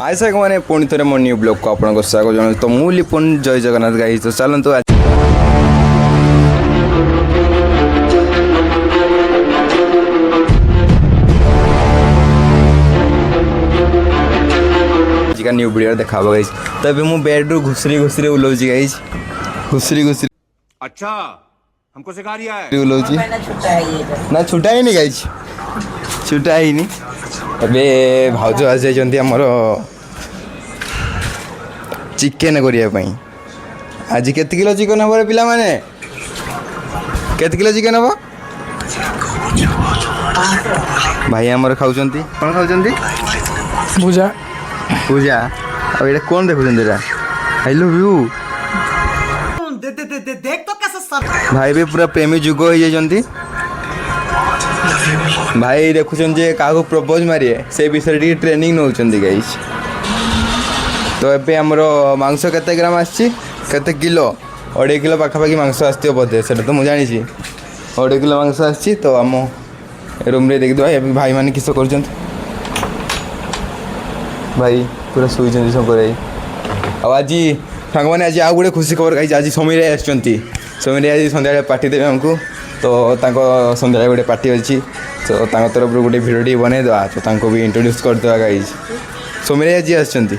आइ साग मैंने पुणी थे मो न्यू ब्लॉग को आपको स्वागत जन तो मु लिपुन जय जगन्नाथ गाई तो चलतु आज का न्यू वीडियो देखा गाई तो अभी मु बेड रू घुसरी घुसरी उलौची गाई घुसरी घुसरी। अच्छा हमको सिखा रिया है उलौची ना छुटा ही नहीं गाई छुटा ही नहीं। अबे भाउज आज जाइछन्ती हमर चिकेन करने आज केत किलो चिकेन हम पिला माने केत किलो चिकेन हम भाई आमर खाऊँ कौन खाऊँ भुजा पूजा अब ये कौन देखुं आई लव यू देख तो कैसे भाई भी पूरा प्रेमी जुग हो जाती भाई देखुन जे क्या प्रपोज मारे से विषय टी ट्रेनिंग नौ गाइस। तो ये आमर मांस केते ग्राम आते किलो 2.5 किलो पाखापाखि मांस आस बोधे से तो मुझे जानी 2.5 किलो मांस आसी तो आम रूम रे देखी भाई भाई मैंने किस कर भाई पूरा शुई शंकर भाई आज सांग मैंने आज आउ गोटे खुशी खबर कही आज समीर समीर आज सन्ध्या पार्टी देवे आमको तो सन्ध्या गोटे पार्टी अच्छी तो तरफ गोटे भिडियो बनईदे तो भी इंट्रोड्यूस करदे गाई समीर आज आसुँच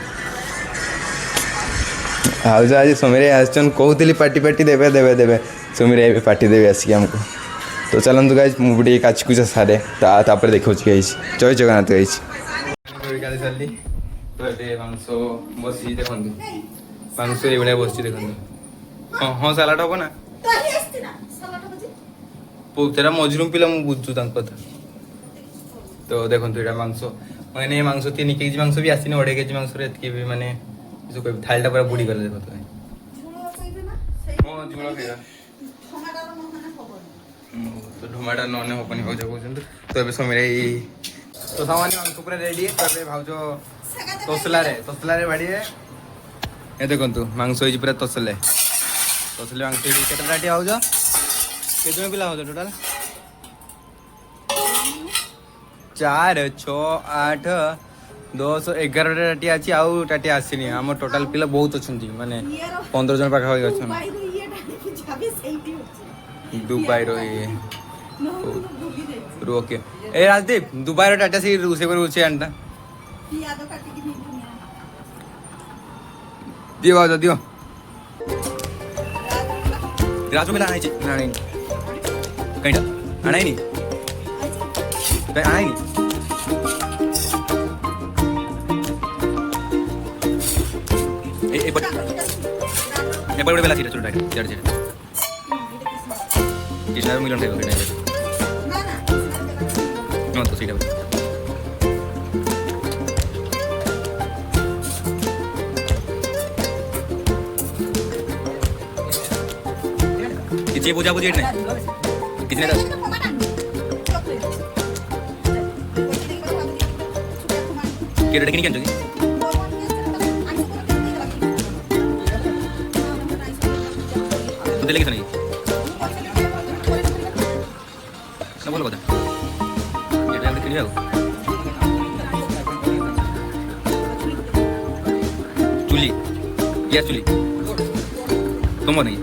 आज समीर आसन कहते पार्टी पार्टी देवे देवे देवे समीर पार्टी देवे आसिक आमको तो चलतु गाइज मुझे काचकुचा सारे तापर देखा गाई जय जगन्नाथ गाई सारी तो ये मांस बस देखो मांस ये भाया बस देखो हाँ हाँ सालाड हम ना तेरा मजरूम पिला मुझे बुझु कथा तो देखो यहाँ मांस मैंने मांस 3 केजी मांस भी आसनी 2.5 केजी मांस भी माने थालीटा पूरा बुड़ी गले देखो तो ढोमाटा नने हपनी भाज कहते तो ये समीर तो सामान्य मांस पूरा रेडी है तो भाज तसला बाड़ी ये देखो मांस हो पूरा तसले तसले मांस केटा भाज के पिला हो टोटाल 4 6 8 10 11 टाटी अच्छी आउ टाटी आसनी आम टोटाल पिला बहुत अच्छा माने 15 जन पाखापाखि अच्छा दुबई रोके ए राजदीप दुबई टाटा से रोसे कर रोचे आंटा दियो बाजा दियो राजू मिला आना कहीं आना ही नहीं आना ही नहीं एपट बेला सीट छोटा जड़ जड़ कृष्णा मिलन खाइबो न तो सीटा किसी पूजा पूजी नहीं कितने दस केड़ा टेक्निक क्या चाहिए तो दिले कितना ना बोलो बता ये टाइम कितनी है चुली गैस चुली तुम नहीं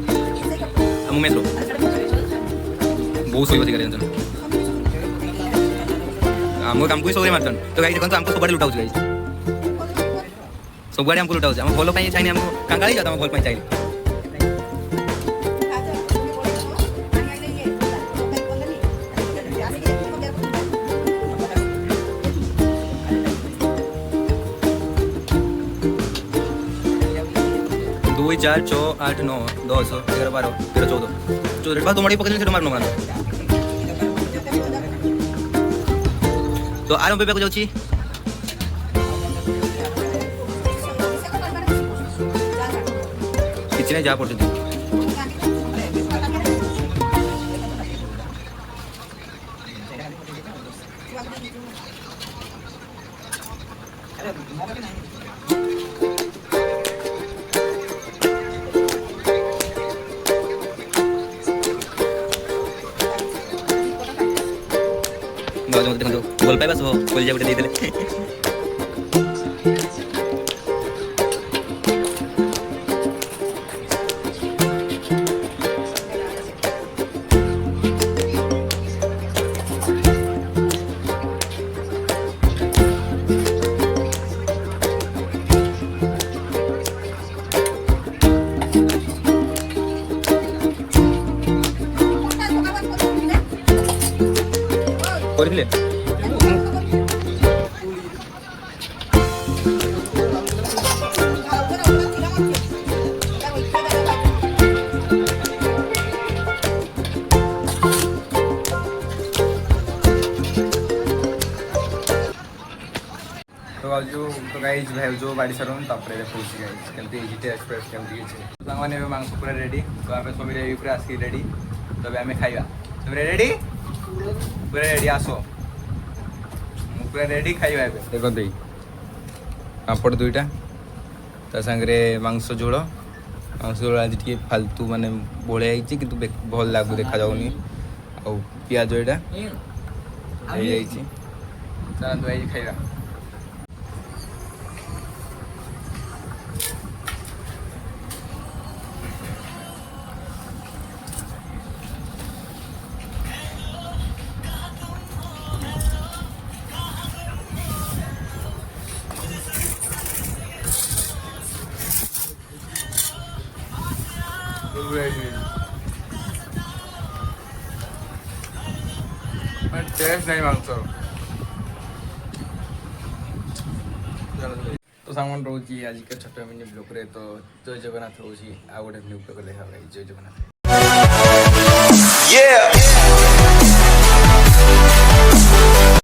हम मेट्रो बहुत सही बसी करें हमको काम को सोरे मारतन तो गाइस देखो हमको सबडे लुटाउ गाइस सबडे हमको लुटाउ हम फॉलो पाई चाहिए हमको कंगाली जाता हम फॉलो पाई चाहिए दो 4 6 8 9 10 11 12 13 14 14 तुम्हारी पकड़ से मारनो मारनो तो आरंभ पे जाऊँ किसी ने जा पड़ते देखो भल पाइबा सब कल जा दे କରିଥିଲେ तो गाइज भाई बाड़ी सारूँ तापर देखा गाइज केमती टेस्ट फेस्ट केमती सामने मांस पूरा रेडी तो आम समीर पूरा आसिक रेडी तब आम खाଇବା समीर रेडी पूरा रेडी आसो पूरा रेडी खाଇବା ଏବେ ଦେଖନ୍ତୁ ଏଇ ପାମ୍ପଡ଼ ଦୁଇଟା ତା ସାଙ୍ଗରେ ମାଂସ ଝୋଳ ଆଜି ଟିକେ ଫାଲତୁ ମାନେ ବଳିଆ ହେଇଛି କିନ୍ତୁ ଭଲ ଲାଗୁ ଦେଖାଯାଉନି ଆଉ ପିଆଜ ଏଇଟା ହେଇଯାଇଛି ଚାଲନ୍ତୁ ଭାଇ ଖାଇବା टेस्ट नहीं मांगस तो सामान रोची आज के छोट मिनी ब्लॉग रे तो जय जगन्नाथ रोची आ गोटे न्यू ब्लॉग देखा जय जगन्नाथ।